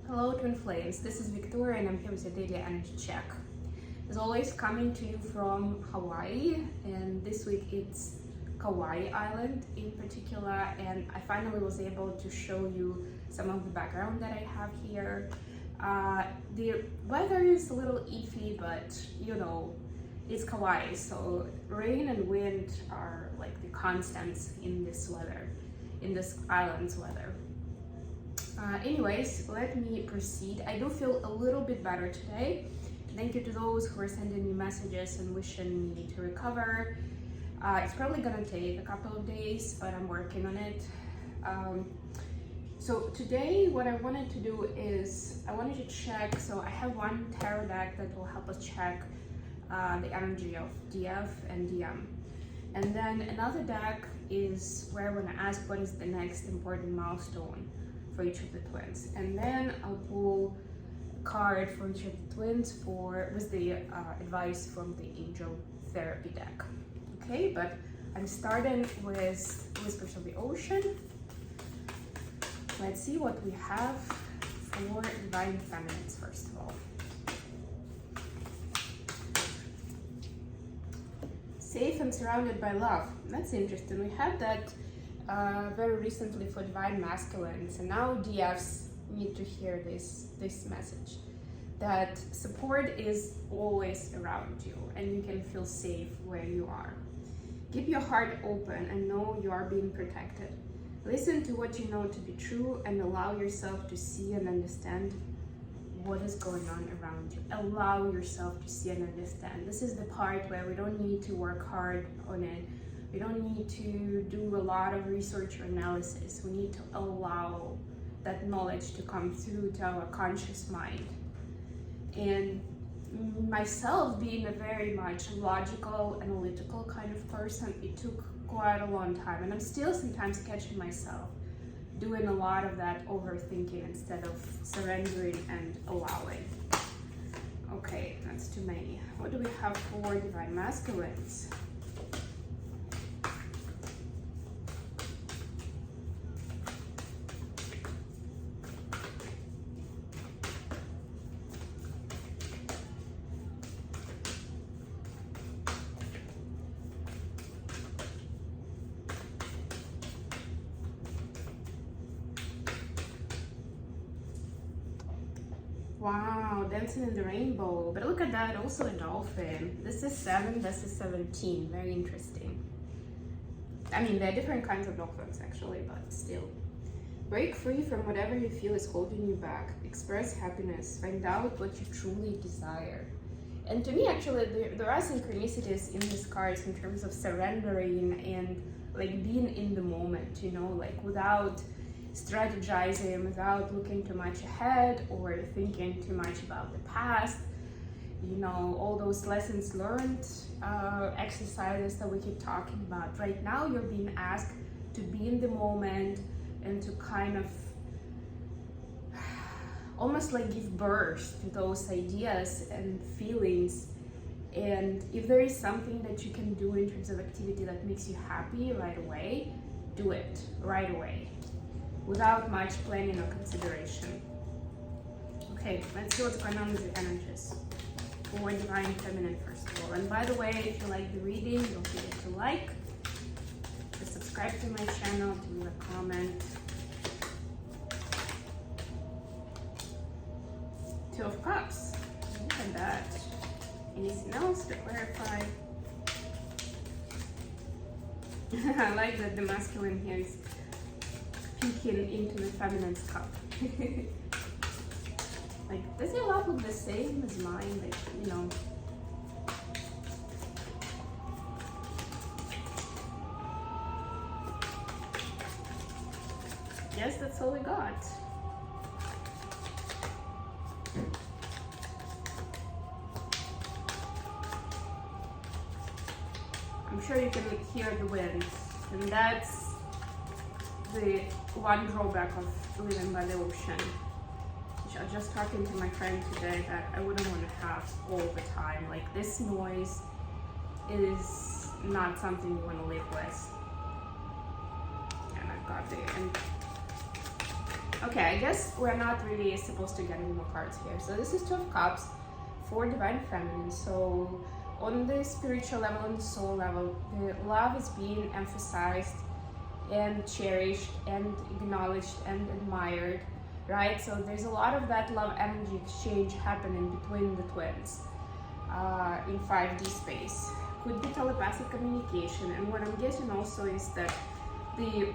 Hello Twin Flames, this is Victoria and I'm here with your daily energy check. As always, coming to you from Hawaii, and this week it's Kauai Island in particular, and I finally was able to show you some of the background that I have here. The weather is a little iffy, but you know, it's Kauai, so rain and wind are like the constants in this weather, in this island's weather. Anyways, let me proceed. I do feel a little bit better today. Thank you to those who are sending me messages and wishing me to recover. It's probably gonna take a couple of days, but I'm working on it. So today what I wanted to do is I wanted to check, so I have one tarot deck that will help us check the energy of DF and DM. And then another deck is where I want to ask what is the next important milestone for each of the twins, and then I'll pull a card for each of the twins with the advice from the Angel Therapy deck. Okay, but I'm starting with Whispers of the Ocean. Let's see what we have for Divine Feminines first of all. Safe and surrounded by love. That's interesting. We had that very recently for Divine Masculines, and now DFs need to hear this message, that support is always around you and you can feel safe where you are. Keep your heart open and know you are being protected. Listen to what you know to be true and allow yourself to see and understand what is going on around you. Allow yourself to see and understand. This is the part where we don't need to work hard on it. We don't need to do a lot of research or analysis. We need to allow that knowledge to come through to our conscious mind. And myself, being a very much logical, analytical kind of person, it took quite a long time. And I'm still sometimes catching myself doing a lot of that overthinking instead of surrendering and allowing. Okay, that's too many. What do we have for Divine Masculines? Wow, Dancing in the Rainbow. But look at that, also a dolphin. This is 7, this is 17. Very interesting. I mean, there are different kinds of dolphins actually, but still. Break free from whatever you feel is holding you back. Express happiness. Find out what you truly desire. And to me, actually, there are synchronicities in these cards in terms of surrendering and like being in the moment, you know, like without strategizing, without looking too much ahead or thinking too much about the past. You know, all those lessons learned, exercises that we keep talking about. Right now, you're being asked to be in the moment and to kind of almost like give birth to those ideas and feelings. And if there is something that you can do in terms of activity that makes you happy right away, do it right away, without much planning or consideration. Okay, let's see what's going on with the energies for Divine Feminine first of all. And by the way, if you like the reading, don't forget to like, to subscribe to my channel, to leave a comment. Two of Cups. Look at that. Anything else to clarify? I like that the masculine here is peeking into the feminine's cup. Like, does your love look the same as mine? Like, you know. Yes, that's all we got. I'm sure you can hear the wind, and that's the one drawback of living by the ocean, which I was just talking to my friend today that I wouldn't want to have all the time. Like, this noise is not something you want to live with. And I've got the Okay, I guess we're not really supposed to get any more cards here. So this is Two of Cups for Divine Feminine. So on the spiritual level, on the soul level, the love is being emphasized and cherished and acknowledged and admired, right? So there's a lot of that love energy exchange happening between the twins in 5D space. Could be telepathic communication, and what I'm getting also is that the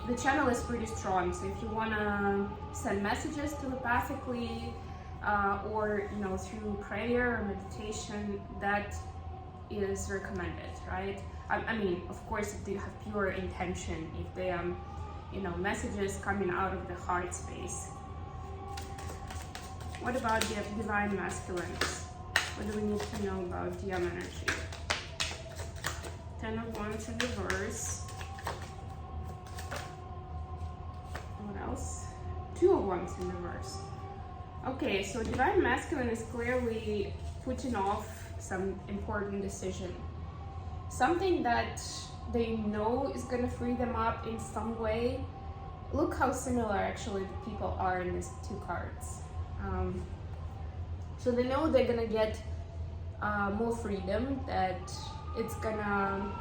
the channel is pretty strong. So if you want to send messages telepathically or through prayer or meditation, that is recommended, right? I mean, of course, if you have pure intention, if they messages coming out of the heart space. What about the divine masculines? What do we need to know about DM energy? 10 of Wands in reverse. What else? 2 of Wands in reverse. Okay, so divine masculine is clearly putting off some important decision. Something that they know is going to free them up in some way. Look how similar actually the people are in these 2 cards. So they know they're gonna get more freedom, that it's gonna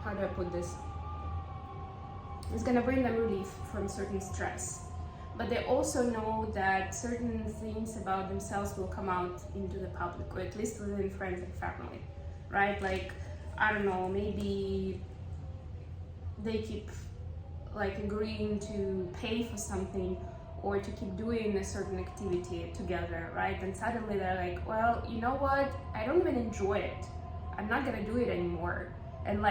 how do I put this? It's gonna bring them relief from certain stress. But they also know that certain things about themselves will come out into the public, or at least within friends and family, right? Like, I don't know, maybe they keep agreeing to pay for something or to keep doing a certain activity together, right? And suddenly they're like, well, you know what? I don't even enjoy it. I'm not gonna do it anymore. And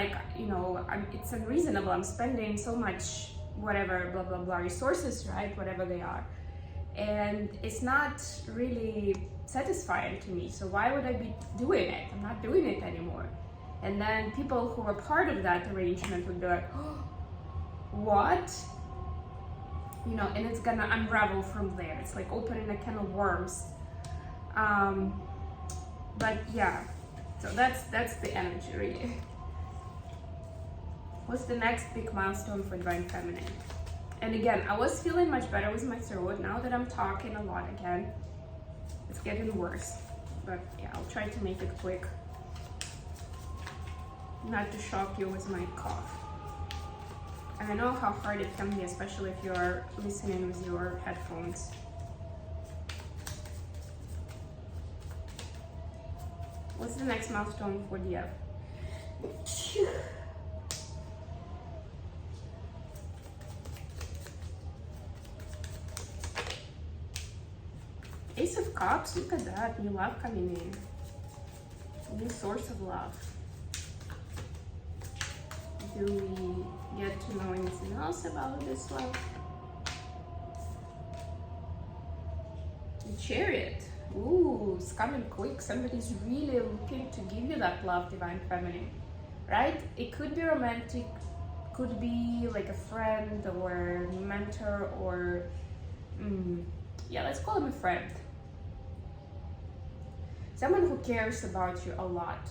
it's unreasonable. I'm spending so much, whatever, blah, blah, blah, resources, right? Whatever they are. And it's not really satisfying to me. So why would I be doing it? I'm not doing it anymore. And then people who are part of that arrangement would be like, oh, what? And it's gonna unravel from there. It's like opening a can of worms. But yeah, so that's the energy really. What's the next big milestone for Divine Feminine? And again, I was feeling much better with my throat. Now that I'm talking a lot again, it's getting worse. But yeah, I'll try to make it quick. Not to shock you with my cough. And I know how hard it can be, especially if you're listening with your headphones. What's the next milestone for Diev? Ace of Cups, look at that, new love coming in. New source of love. Do we get to know anything else about this love? The Chariot. Ooh, it's coming quick. Somebody's really looking to give you that love, Divine Feminine. Right? It could be romantic, could be like a friend or mentor or... yeah, let's call him a friend. Someone who cares about you a lot.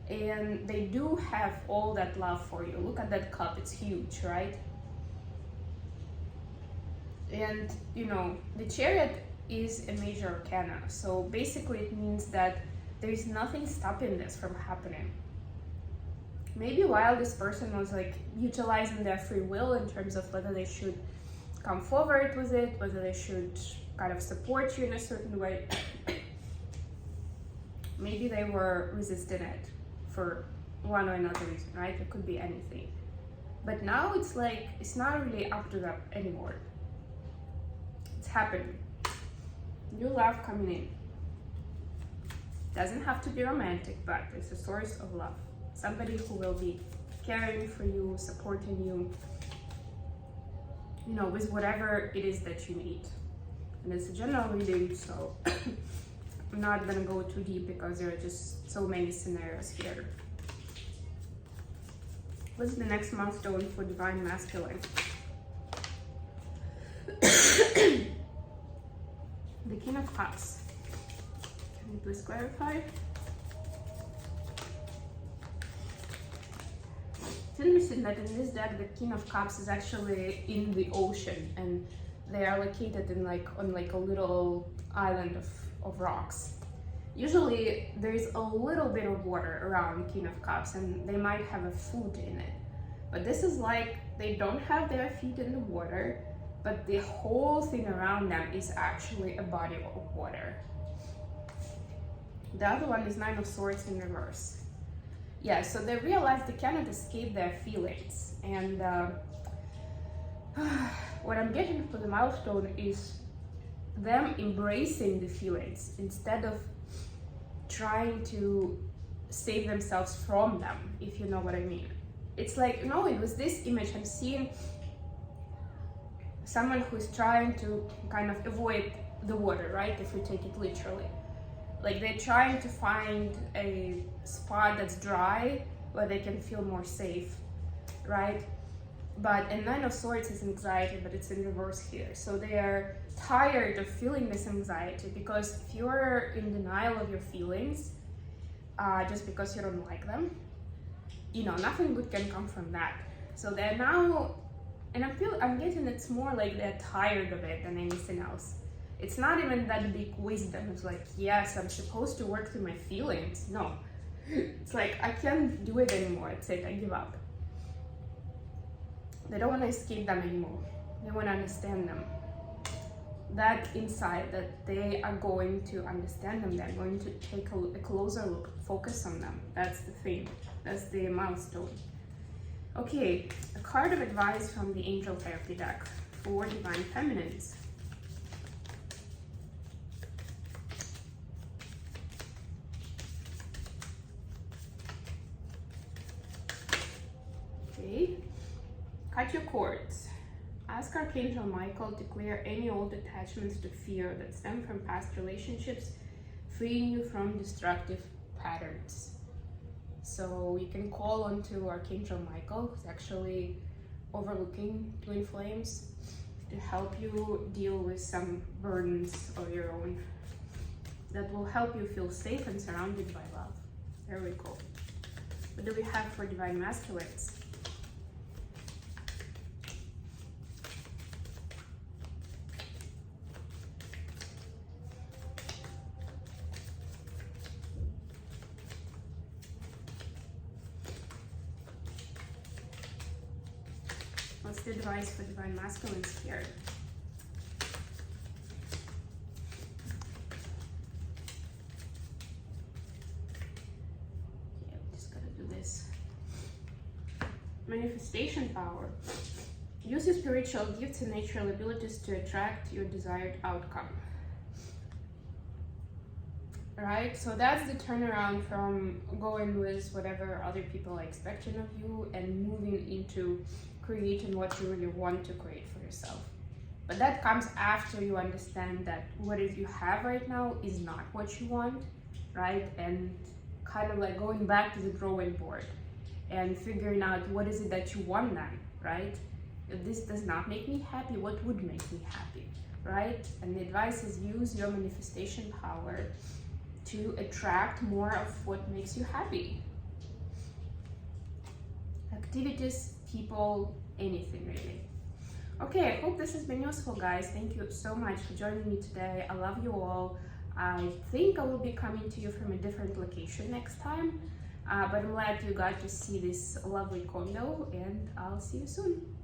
And they do have all that love for you. Look at that cup, it's huge, right? And the Chariot is a major arcana. So basically it means that there is nothing stopping this from happening. Maybe while this person was utilizing their free will in terms of whether they should come forward with it, whether they should kind of support you in a certain way, maybe they were resisting it for one or another reason, right? It could be anything. But now it's it's not really up to them anymore. It's happening. New love coming in. Doesn't have to be romantic, but it's a source of love. Somebody who will be caring for you, supporting you, with whatever it is that you need. And it's a general reading, so I'm not gonna go too deep because there are just so many scenarios here. What's the next milestone for Divine Masculine? The King of Cups. Can you please clarify? It's interesting that in this deck the King of Cups is actually in the ocean, and they are located in on a little island of rocks. Usually there is a little bit of water around King of Cups and they might have a foot in it. But this is like they don't have their feet in the water, but the whole thing around them is actually a body of water. The other one is Nine of Swords in reverse. Yeah, so they realize they cannot escape their feelings. And what I'm getting for the milestone is them embracing the feelings instead of trying to save themselves from them, if you know what I mean. It's like, it was this image I'm seeing someone who's trying to kind of avoid the water, right? If we take it literally. Like they're trying to find a spot that's dry where they can feel more safe, right? But and Nine of Swords is anxiety, but it's in reverse here. So they are tired of feeling this anxiety, because if you're in denial of your feelings, just because you don't like them, nothing good can come from that. So they're now, and I'm getting it's more like they're tired of it than anything else. It's not even that big wisdom. It's like, yes, I'm supposed to work through my feelings. No, it's like, I can't do it anymore. It's it, I give up. They don't want to escape them anymore. They want to understand them. That inside, that they are going to understand them. They're going to take a closer look, focus on them. That's the thing. That's the milestone. Okay, a card of advice from the Angel Therapy deck for Divine Feminines. Okay, cut your cords. Ask Archangel Michael to clear any old attachments to fear that stem from past relationships, freeing you from destructive patterns. So you can call on to Archangel Michael, who's actually overlooking twin flames, to help you deal with some burdens of your own that will help you feel safe and surrounded by love. There we go. What do we have for Divine Masculines? What's the advice for Divine Masculines here? Yeah, we just gotta do this. Manifestation power. Use your spiritual gifts and natural abilities to attract your desired outcome. Right? So that's the turnaround from going with whatever other people are expecting of you and moving into creating what you really want to create for yourself. But that comes after you understand that what you have right now is not what you want, right? And kind of like going back to the drawing board and figuring out what is it that you want then, right? If this does not make me happy, what would make me happy, right? And the advice is use your manifestation power to attract more of what makes you happy. Activities, people, anything really. Okay, I hope this has been useful, guys. Thank you so much for joining me today. I love you all. I think I will be coming to you from a different location next time, but I'm glad you got to see this lovely condo, and I'll see you soon.